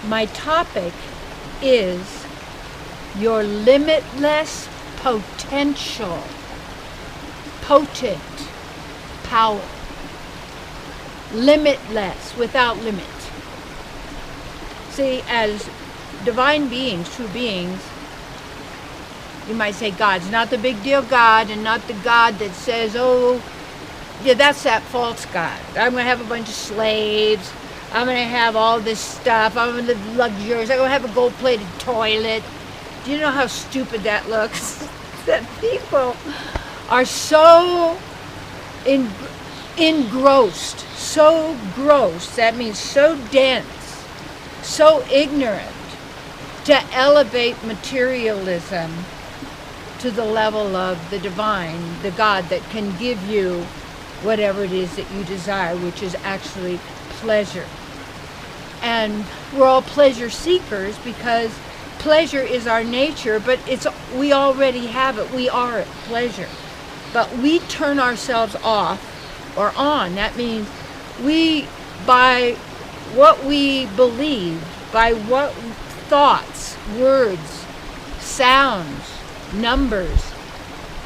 My topic is your limitless potential. Potent power. Limitless, without limit. See, as divine beings, true beings, you might say God's not the big deal God, and not the God that says, oh, yeah, that's that false God. I'm going to have a bunch of slaves. I'm going to have all this stuff. I'm going to live luxurious. I'm going to have a gold-plated toilet. Do you know how stupid that looks? That people are so engrossed, so gross, that means so dense, so ignorant, to elevate materialism to the level of the divine, the God that can give you whatever it is that you desire, which is actually pleasure. And we're all pleasure seekers because pleasure is our nature, but we already have it. We are at pleasure. But we turn ourselves off or on. That means by what we believe, by what thoughts, words, sounds, numbers,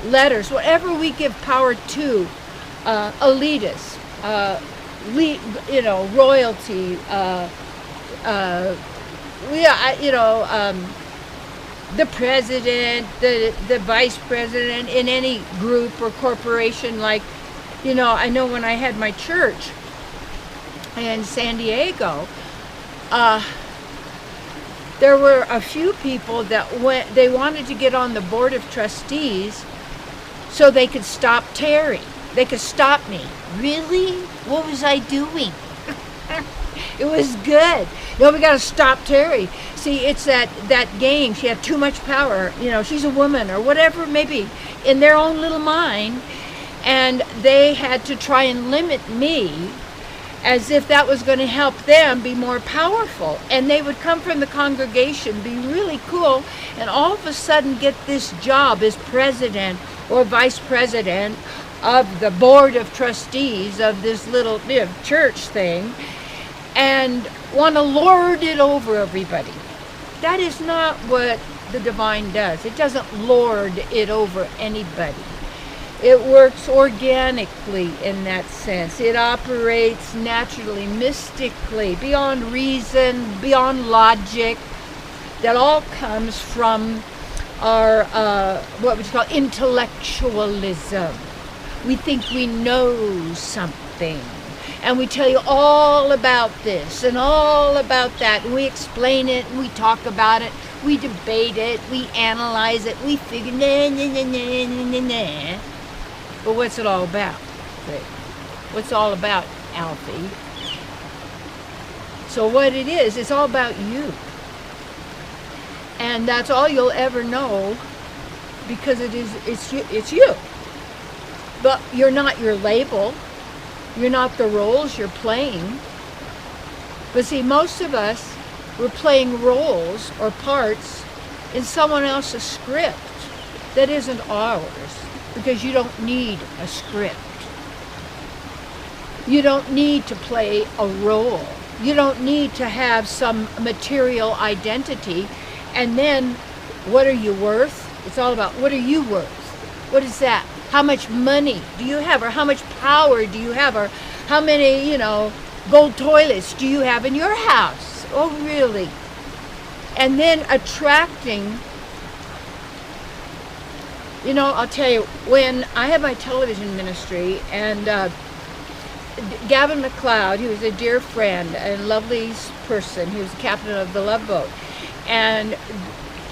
letters, whatever we give power to, elitists, royalty, the president, the vice president in any group or corporation. Like, I know when I had my church in San Diego, there were a few people that they wanted to get on the board of trustees so they could stop Terry. They could stop me. Really? What was I doing? It was good. No, we got to stop Terry. See, it's that game. She had too much power. She's a woman or whatever it may be in their own little mind. And they had to try and limit me as if that was going to help them be more powerful. And they would come from the congregation, be really cool, and all of a sudden get this job as president or vice president of the board of trustees of this little church thing, and want to lord it over everybody. That is not what the divine does. It doesn't lord it over anybody. It works organically in that sense. It operates naturally, mystically, beyond reason, beyond logic. That all comes from our, what would you call, intellectualism. We think we know something. And we tell you all about this and all about that. And we explain it, and we talk about it, we debate it, we analyze it, we figure, nah. But what's it all about? What's it all about, Alfie? So what it is, it's all about you. And that's all you'll ever know, because it's you. But you're not your label. You're not the roles you're playing. But see, most of us, we're playing roles or parts in someone else's script that isn't ours, because you don't need a script. You don't need to play a role. You don't need to have some material identity. And then, what are you worth? It's all about, what are you worth? What is that? How much money do you have? Or how much power do you have? Or how many, gold toilets do you have in your house? Oh, really? And then attracting, I'll tell you, when I had my television ministry, and Gavin McLeod, he was a dear friend and lovely person. He was the captain of the Love Boat. And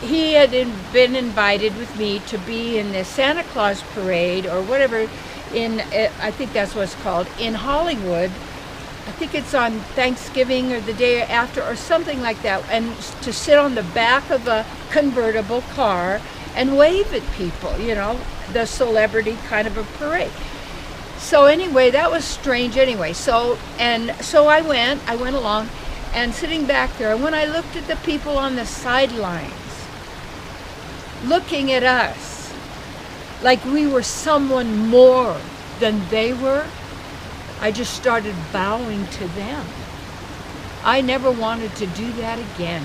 he had been invited with me to be in the Santa Claus parade or whatever I think that's what it's called, in Hollywood. I think it's on Thanksgiving or the day after or something like that. And to sit on the back of a convertible car and wave at people, the celebrity kind of a parade. So anyway, that was strange anyway. So I went along, and sitting back there, when I looked at the people on the sidelines, looking at us like we were someone more than they were, I just started bowing to them. I never wanted to do that again.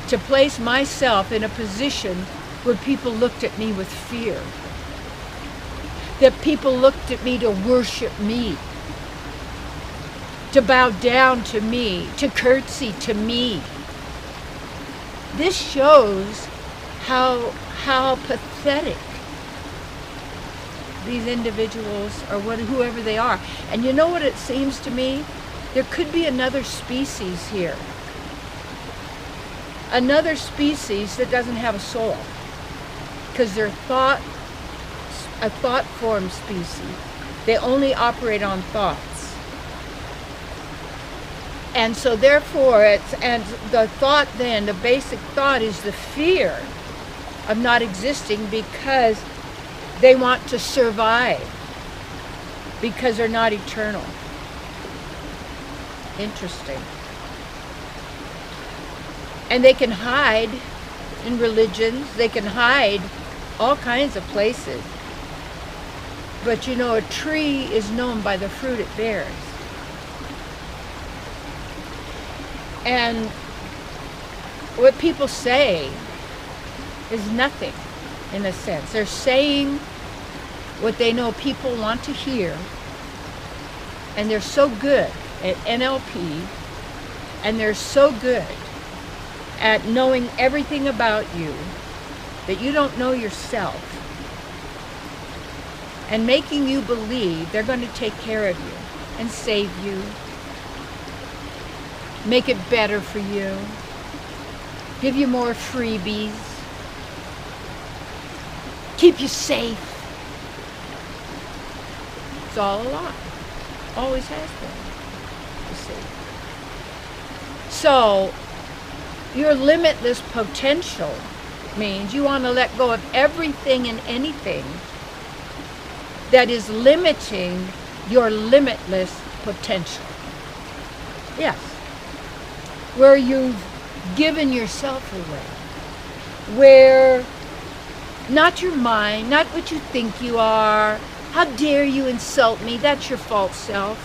To place myself in a position where people looked at me with fear. That people looked at me to worship me. To bow down to me, to curtsy to me. This shows how pathetic these individuals or whoever they are. And you know what it seems to me? There could be another species here. Another species that doesn't have a soul. Because they're a thought form species. They only operate on thoughts. And so therefore, and the thought then, the basic thought is the fear of not existing because they want to survive, because they're not eternal. Interesting. And they can hide in religions, they can hide all kinds of places. But you know, a tree is known by the fruit it bears. And what people say is nothing, in a sense. They're saying what they know people want to hear, and they're so good at NLP, and they're so good at knowing everything about you that you don't know yourself, and making you believe they're going to take care of you and save you, make it better for you, give you more freebies, keep you safe. It's all a lie. Always has been. You see. So, your limitless potential means you want to let go of everything and anything that is limiting your limitless potential. Yes. Where you've given yourself away. Where not your mind, not what you think you are. How dare you insult me? That's your false self.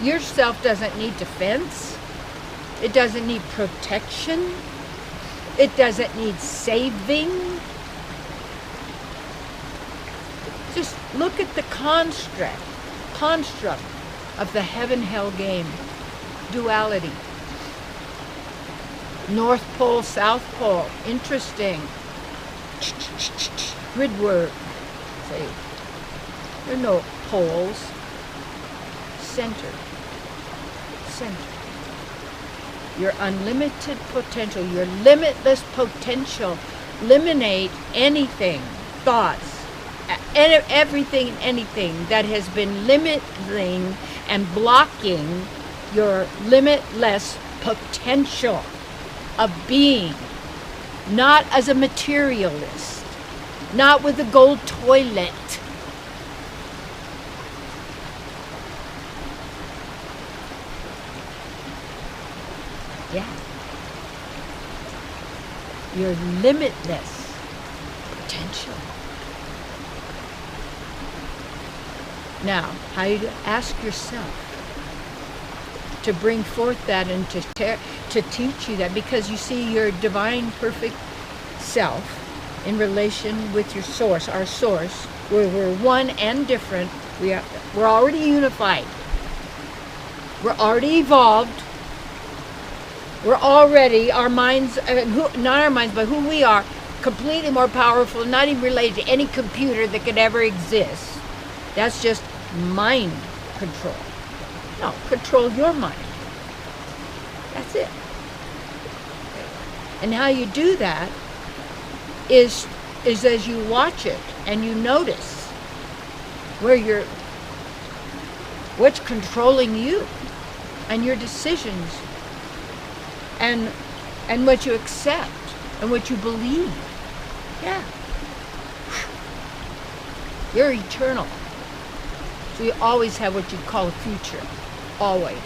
Your self doesn't need defense. It doesn't need protection. It doesn't need saving. Just look at the construct of the heaven-hell game. Duality. North Pole, South Pole. Interesting. Grid work. See, there are no poles. Center. Your unlimited potential, your limitless potential. Eliminate anything, thoughts, everything and anything that has been limiting and blocking your limitless potential of being, not as a materialist, not with a gold toilet. Yeah. Your limitless potential. Now, how you ask yourself to bring forth that and to teach you that, because you see your divine perfect self in relation with your source, our source, where we're one and different. We're already unified. We're already evolved. We're already, our minds, not our minds, but who we are, completely more powerful, not even related to any computer that could ever exist. That's just mind control. No, control your mind. That's it. And how you do that is as you watch it and you notice what's controlling you and your decisions and what you accept and what you believe. Yeah. You're eternal. So you always have what you call a future. Always.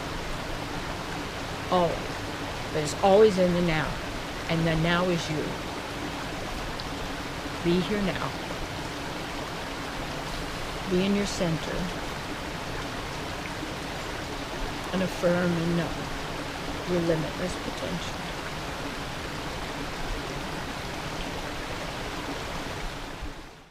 Always. But it's always in the now. And the now is you. Be here now. Be in your center. and affirm and know your limitless potential.